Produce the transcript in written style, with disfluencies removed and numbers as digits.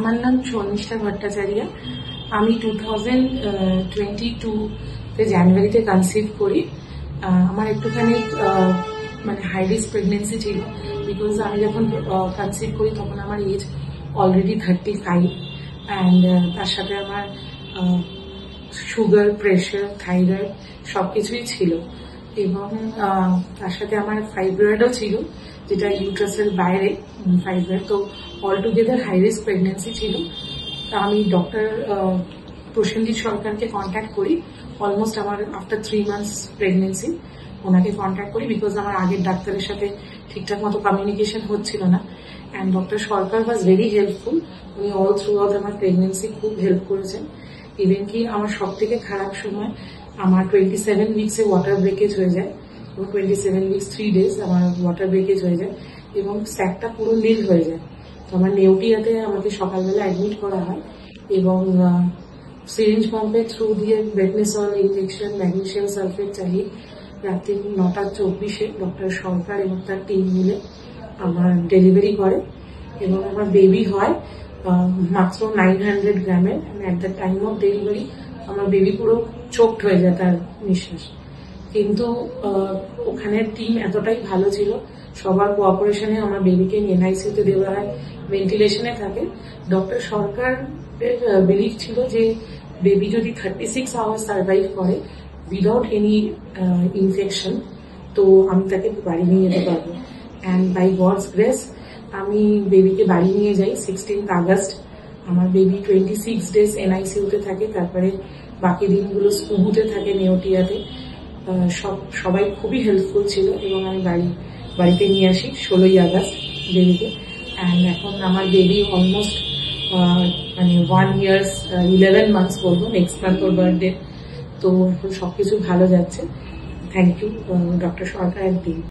আমার নাম শর্মিষ্ঠা ভট্টাচার্য। আমি 2022 জানুয়ারিতে কনসিভ করি। আমার একটুখানি মানে হাই রিস্ক প্রেগনেন্সি ছিল, বিকজ আমি যখন কনসিভ করি তখন আমার এজ অলরেডি 35 অ্যান্ড তার সাথে আমার সুগার, প্রেশার, থাইরয়েড সবকিছুই ছিল এবং তার সাথে আমার ফাইব্রয়েডও ছিল, যেটা ইউট্রাসের বাইরে ফাইব্রয়েড। তো all together high risk pregnancy ছিল। আমি ডক্টর প্রসেনজিৎ সরকারকে কন্ট্যাক্ট করি অলমোস্ট আমার আফটার 3 months প্রেগনেন্সি। ওনাকে কন্ট্যাক্ট করি বিকজ আমার আগের ডাক্তারের সাথে ঠিকঠাক মতো কমিউনিকেশন হচ্ছিল না। And doctor Sarkar was very helpful. উনি অল থ্রু আউট আমার প্রেগনেন্সি খুব হেল্প করেছেন। ইভেন কি আমার সব থেকে খারাপ সময় আমার 27 উইক্সে ওয়াটার ব্রেকেজ হয়ে যায় এবং 27 উইক্স 3 days আমার ওয়াটার ব্রেকেজ হয়ে যায় এবং স্যাকটা পুরো নীল হয়ে যায়। তো আমার নেউটিয়াতে আমাকে সকালবেলা অ্যাডমিট করা হয় এবং সিরিঞ্জ পাম্পের থ্রু দিয়ে বেটনেসল ইঞ্জেকশন, ম্যাগনেসিয়াম সালফেট চালিয়ে রাত্রি 9:24 ডক্টর সরকার এবং তার টিম মিলে আমার ডেলিভারি করে এবং আমার বেবি হয় মাত্র 900 গ্রামের। At the time of delivery আমার বেবি পুরো চোকড হয়ে যায় তার নিঃশ্বাস। কিন্তু ওখানের টিম এতটাই ভালো ছিল, সবার কোঅপারেশনে আমার বেবিকে এনআইসিউতে দেওয়া হয়, ভেন্টিলেশনে থাকে। ডক্টর সরকার বিলিভ ছিল যে বেবি যদি 36 আওয়ার্স সার্ভাইভ করে উইদাউট এনি ইনফেকশন, তো আমি তাকে বাড়ি নিয়ে যেতে পারবো। অ্যান্ড বাই গডস গ্রেস আমি বেবিকে বাড়ি নিয়ে যাই 16th আগস্ট। আমার বেবি 26 days এনআইসিউতে থাকে, তারপরে বাকি দিনগুলো স্কুবুতে থাকে নেওটিয়াতে। সবাই খুবই হেল্পফুল ছিল এবং আমি বাড়িতে নিয়ে আসি 16ই আগস্ট বেবিকে। অ্যান্ড এখন আমার বেবি অলমোস্ট মানে 1 year 11 months বলবো, নেক্সট মান্থ ওর বার্থডে। তো এখন সবকিছু ভালো যাচ্ছে। Thank you doctor Sarkar.